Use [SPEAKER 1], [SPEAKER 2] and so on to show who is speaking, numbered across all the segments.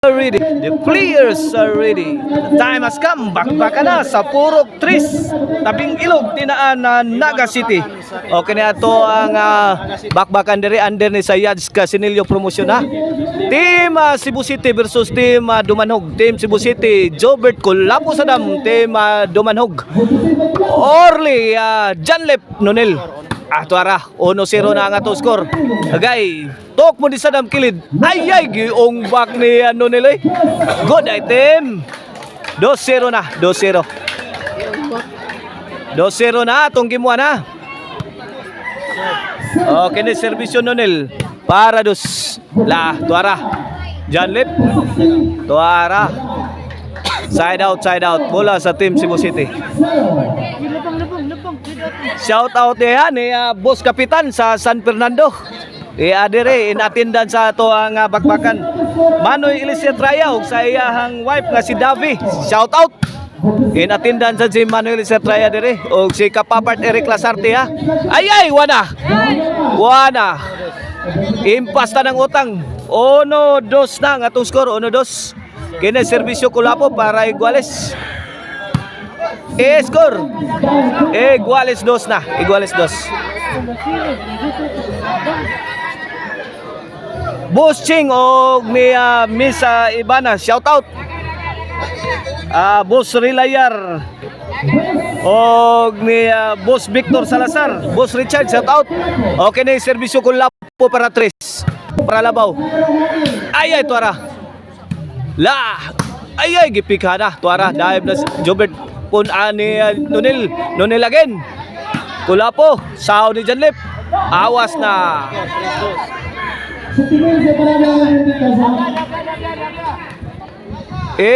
[SPEAKER 1] ready. The players are ready. The time has come. Bakbaka na sa Purok Tris. Tabing ilog tinaan na Naga City. Okay na ito ang bakbakan diri under ni Sayad Casinillo Promotion ha. Team Cebu City versus Team Dumanhog. Team Cebu City, Jobert Kulapo Sadam. Team Dumanhog, Orly Janlep Nonel. Tuara 1-0 na ang atong score. Agay, tok mo di Sadam kilid. Ay giong back ni Nonel. Good item. 2-0 na, 2-0. 2-0 na atong gimuan ha. Okay na servisyo Nonel para dos. Tuara Janlep. Tuara side out bola sa Team Cebu City. Shout out yan Boss Kapitan sa San Fernando. Adire in attendance sa ato ang bakbakan. Manoy Ilicia Traya sa iyahang wife nga si Davi. Shout out in attendance sa si Manoy Ilicia Traya dire og si Kapapart Eric Lasarte ha. Wana. Impasta ng utang. 1-2 na ang atong score. 1-2. Kini servisyo Kulapo para Iguales. Score. Iguales 2 na. Iguales 2. Boss Ching o ni Miss Ibana. Shout out. Boss Rilayar o ni Boss Victor Salazar. Boss Richard. Shout out. Okay na yung servisyo Kulapo para Tres. Para Labaw. Tuara. Gipikada. Tuara. Dahil na Jobert pun ani Nonel again. Kulapo, sao ni Janlep. Awas na.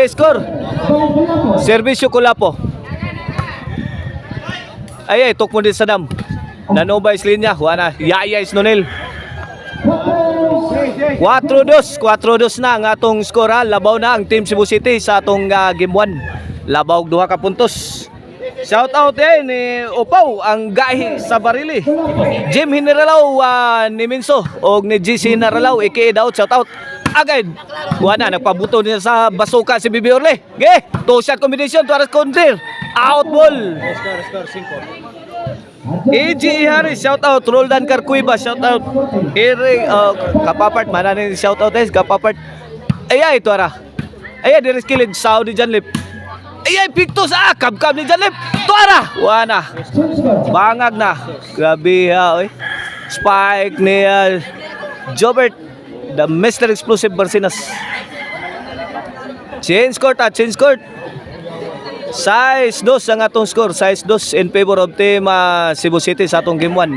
[SPEAKER 1] Score. Servisyo Kulapo. Tok mo din Sadam. Nanobay linya. Wana, yayais Nonel. 4-2 na ang atong score ha. Labaw na ang Team Cebu City sa atong game 1. Labaw 2 ka puntos. Shout out ni Opaw ang gahi sa Barili. Jim Hinaralaw ni Minso og ni GC Hinaralaw aka Daut. Shout out. Agad. Wana nagpabuto niya sa basuka si Bibi Orle. Two shot combination to Aras Condir. Out ball. Score 5. AG Harris, shout out. Roldan Carcuiba, shout out. Eric Kapapart, mananin shout out Kapapart. Tuara. Diris kilid Saudi Janlip. Pictus kabkab ni Janlip. Tuara. Wana. Bangag na. Grabe ha, Spike ni Jobert, the Mr. Explosive Barcinas. Change court. Size 2 ang atong score. Size 2 in favor of Team Cebu City sa atong game 1.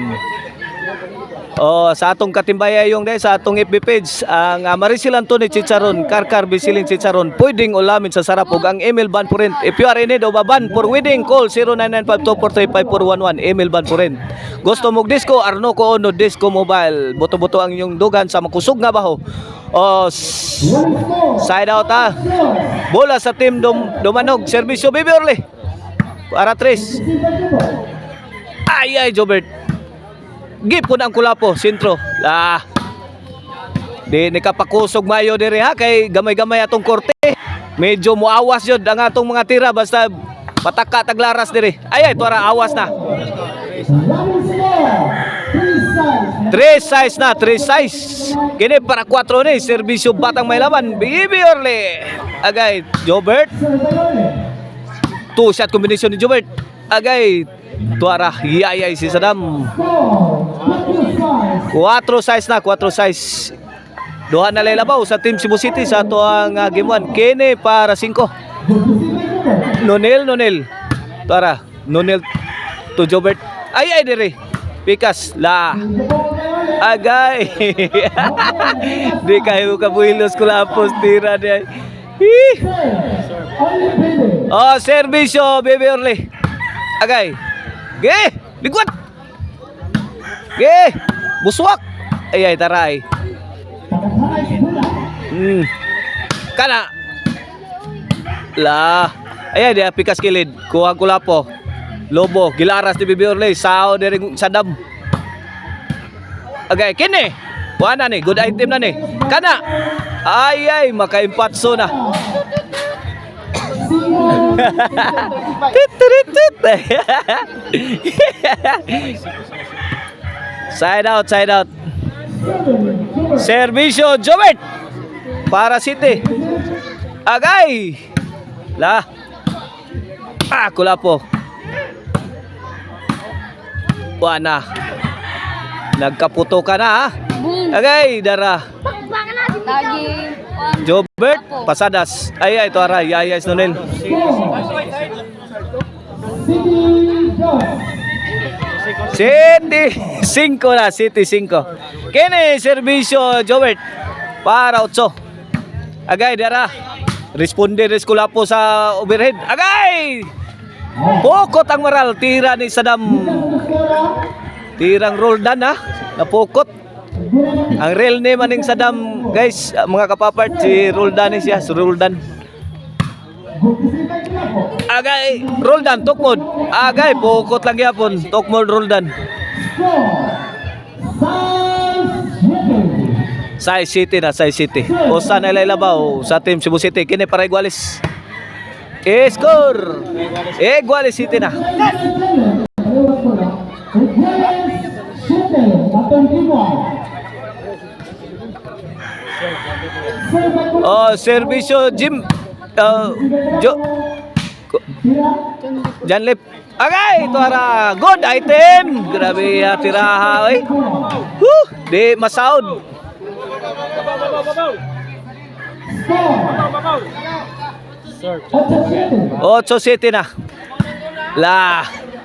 [SPEAKER 1] Sa atong katimbaya yung sa atong FB page ang Maricel Anthony Chicharon, Karkar Bisiling Chicharon, pwedeng ulamin sa sarap ug ang email ban po rin. If you are in need of a ban for wedding, call 0995-243-5411. Email ban po rin. Gusto mong disco, Arno ko ono disco mobile. Buto-buto ang inyong dugan sa makusog nga baho. Side out ha. Bola sa Team Dumanog. Servisyo Bibi Orle para Tres. Jobert. Gipon ang Kulapo, sentro. Di nikapakusog mayo diri ha kay gamay-gamay atong korte. Medyo muawas jud ang atong mga tira basta pataka taglaras diri. Tuara awas na. 3 size na, 3 size. Kini para 4 ni servisyo Batang May Laban. Bibi Orle. Agay Jobert. 2 shot combination ni Jobert. Agay Tuara, si Sadam. 4 size na, 4 size. Duha na lalabaw sa Team Cebu City sa ato ang game 1. Kene para 5. Nonel. Tuara, Nonel to Jobert. Dire. Pikas, Agay. Di kayo kabuhilos Kulapos tira di. Servisyo Bibi Orle. Agay. Ligwat. Buswak. Taray. Kana. Dia pikas kilid. Kuha Kulapo. Lobo, gilaras ni Bibi Orle. Sao diri Sadam. Agay kini. Wala ni, good item na ni. Kana. Ay, makaimpatso na. Tit, tit, tit. Side out. Servisyo Jobert para City. Agay. La. Kulapo. Wana. Nagkaputo ka na ha. Agay, dara. Jobert, pasadas. Ay, ito aray. Yayas nunel. City 5 na, City 5. Kini servisyo Jobert para 8. Agay, dara. Responde res Kulapo sa overhead. Agay! Pukot ang maral. Tira ni Sadam. Tirang Roldan ha. Napukot. Ang real name aning Sadam, guys, mga kapapart, si Roldan siya, si Roldan. Agay, Roldan, Tokmod. Agay, pukot lang yapon. Tokmod, Roldan. Sai City na, Sai City. O sa nailabaw sa team Cebu City. Kini para Iguales. Score! Iguales City na. Oh, servisyo Jim. Janlip. Agay, tuara. Good item. Grabe tiraha, oy. Di masaud. Otso City na. La.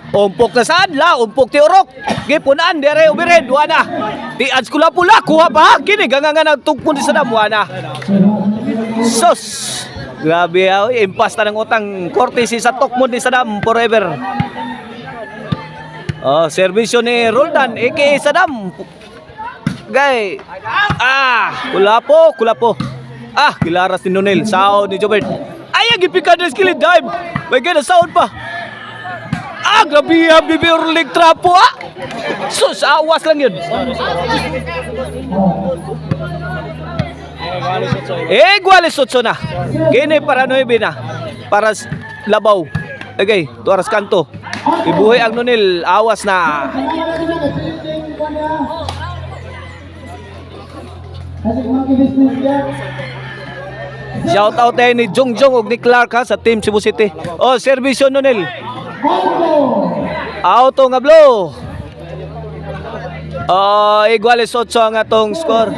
[SPEAKER 1] Umpok na saan? La, umpok ti Urok. Gipunan, dire ubired. Wana. Di ads kula pula. Kuha pa. Kini, gangangan ang tugpon di Sadam. Wana. Sos. Grabe, impas na ng utang. Courtesy sa Tokmod ni Sadam forever. Oh, servisyo ni Roldan, aka Sadam. Gay. Kulapo. Kilaras ni Nonel. Sound ni Jobert. Gipikan na skill dive. May gana sound pa. Grabe yan, bibi Orlig Trapo Sus, awas lang yun. Iguales 8 na. Kini para 9 na. Para labaw. Okay, tuaras kanto. Ibuhay ang Nonel, awas na. Shout out ni Jongjong ug ni Clark sa team Cebu City. Oh, servisyo Nonel. Auto nga blow. Iguales 8 ang atong score.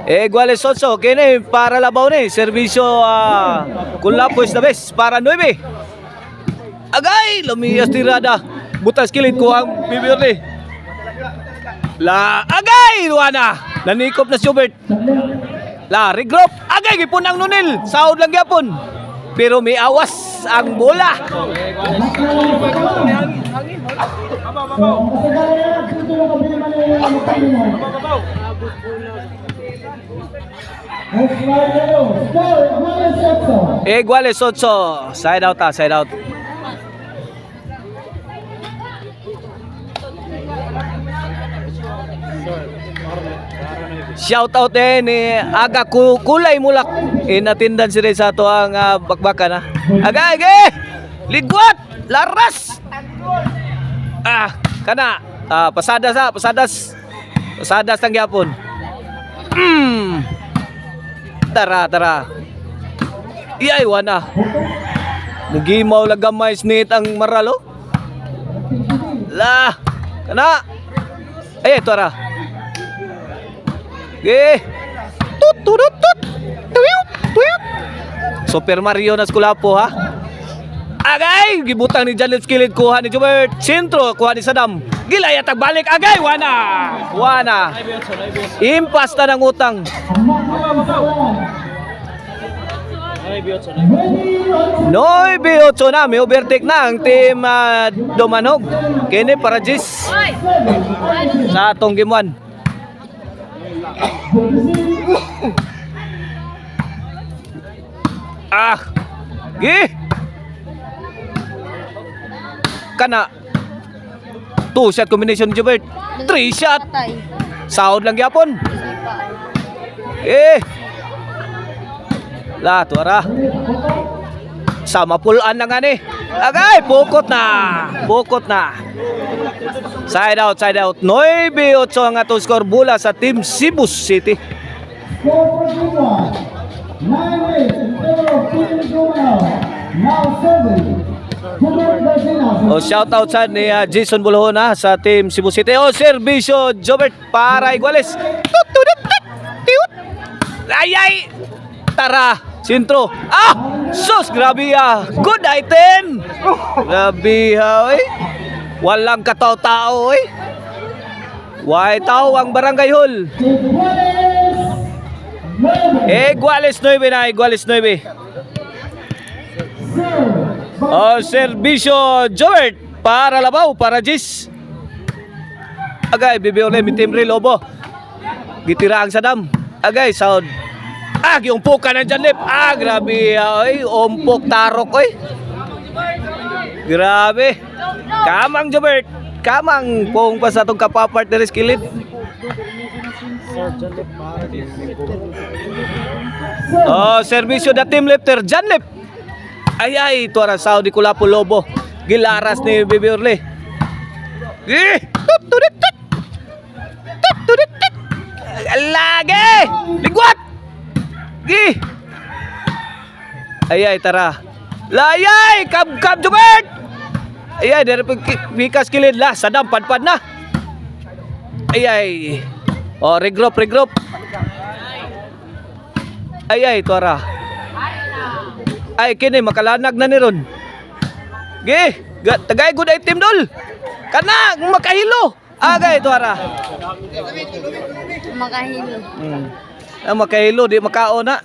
[SPEAKER 1] Iguales 8. Kini para labaw ni. Servisyo Kulapo is the best. Para 9. Agay! Lumiyas tirada. Butas kilid ko ang bibir ni. La, agay! Luana! Nanikop na si Hubert. La, regroup. Agay! Gipunang Nonel. Saud lang yapon. Pero may awas ang bola. Iguales 8. Side out side out. Shout out ni Aga Kulay Mulak. Inatindan si sa to ang bakbakan ha. Aga. Ligwat, laras. Kana. Pasadas ang gyapon. Tara. Iyay wana. Mugimaw lagamay snit ang maralo. La. Kana. Tara. Tut. Super Mario na Kulapo ha. Agay, gibutang ni Janel Skillet, kuha ni Jobert. Sentro, kuha ni Sadam. Gilay at balik. Agay, wana. Impas na ng utang. 9-8 na. May overtake na ang team Domanog. Kini para Jis sa atong game 1. Kana 2 shot combination Jobert. 3 shot.
[SPEAKER 2] Patay.
[SPEAKER 1] Sahod lang yapon.
[SPEAKER 2] Sipa.
[SPEAKER 1] La, tuara. Sama pulaan na nga ni. Agay, pukot na. Pukot na. Side out, side out. 9-8 ang atong score bula sa Team Cebu City.
[SPEAKER 3] Score for Gimwan. 9-8 in favor of Team Gimwan. Now serving. Jobert Garcinas.
[SPEAKER 1] O shout out sa ni Jason Bulhon sa Team Cebu City. O serbisyo Jobert para Iguales. Ayay. Tara, sintro. Sus, grabe good item. Grabe oy. Walang kataw-tao oy. Why tao ang barangay hall. Iguales 9 na, Iguales 9. O serbisyo Jobert para Labaw, para Jis. Agay, bibiole mi Team Lobo. Gitiraang sa dam. Agay, sound. Giumpok ka ng janlip. Grabe oy, umpok tarok oy. Grabe. Kamang Jobert. Kamang pong pa sa itong kapapartner skillit. Serbisyo na team lifter Janlip. Ay, tuara Saudi Kulapo Lobo. Gilaras ni Bibi Orle. Lagi! Ligwat! Ay, tara. Layay! Kab Jobert! Ay, dari pikas kilid lah. Sadam, padpad na. Ay. Regroup. Ay, tuara. Ay, kini makalanag na ni ron. Tagay good item dol. Kana, makahilo. Agay, tuara.
[SPEAKER 2] Makahilo.
[SPEAKER 1] Makahilo, di makao na.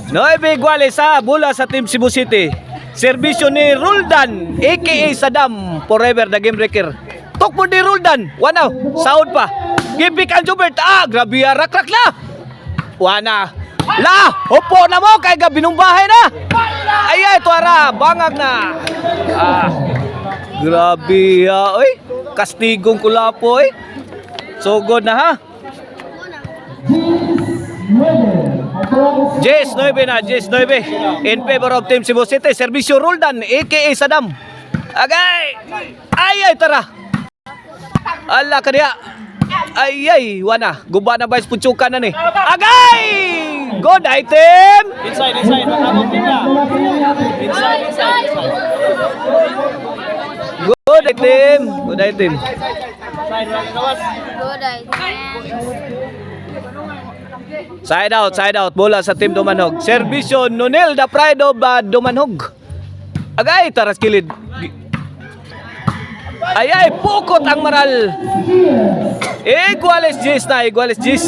[SPEAKER 1] Nueve Iguales bula sa Team Cebu City. Serbisyo ni Roldan aka Saddam Forever the Game Breaker. Tok mo ni Roldan. Wanaw, sound pa. Gipik ang Jobert. Grabe rak la. Wana. La, upo na mo kay binumbahay na. Ay, tuara, bangag na. Grabe oy. Kastigong Kulapo oy. So good na ha. Jess 9 na, Jess 9 in favor of Team Cebu City. Serbisyo Roldan aka Saddam. Agay. Ay, tara. Ala ka diya. Ay, wana. Guba na ba punchukan na ni. Agay! Good item. Inside. Nakabot din na. Inside. Good item.
[SPEAKER 2] Good idea.
[SPEAKER 1] Side out. Bola sa Team Dumanhog. Serbisyo Nonel the Pride of Dumanhog. Agay, taras kilid. Ay, pukot ang maral. Iguales Jis na, Iguales Jis.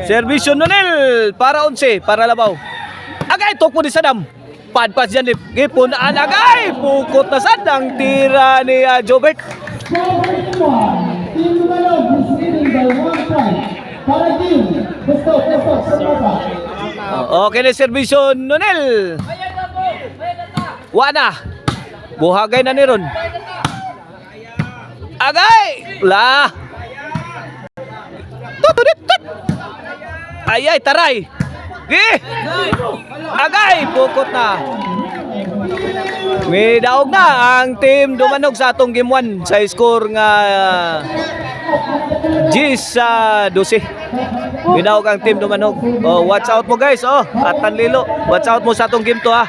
[SPEAKER 1] Serbisyo Nonel para 11, para Labaw. Agay, tok mo ni Saddam. Padpas dyan, gipunaan. Agay, pukot na sad ang tira ni Jobert. Okay na serbisyo Nonel. Wana. Buhagay na ni Ron. Agay. La. Ay, taray. Agay. Pukot na. May daog na ang Team Dumanhog sa atong game 1 sa score nga Gis 12. May daog ang Team Dumanhog. Watch out mo guys. At Tanlilo. Watch out mo sa atong game to ha.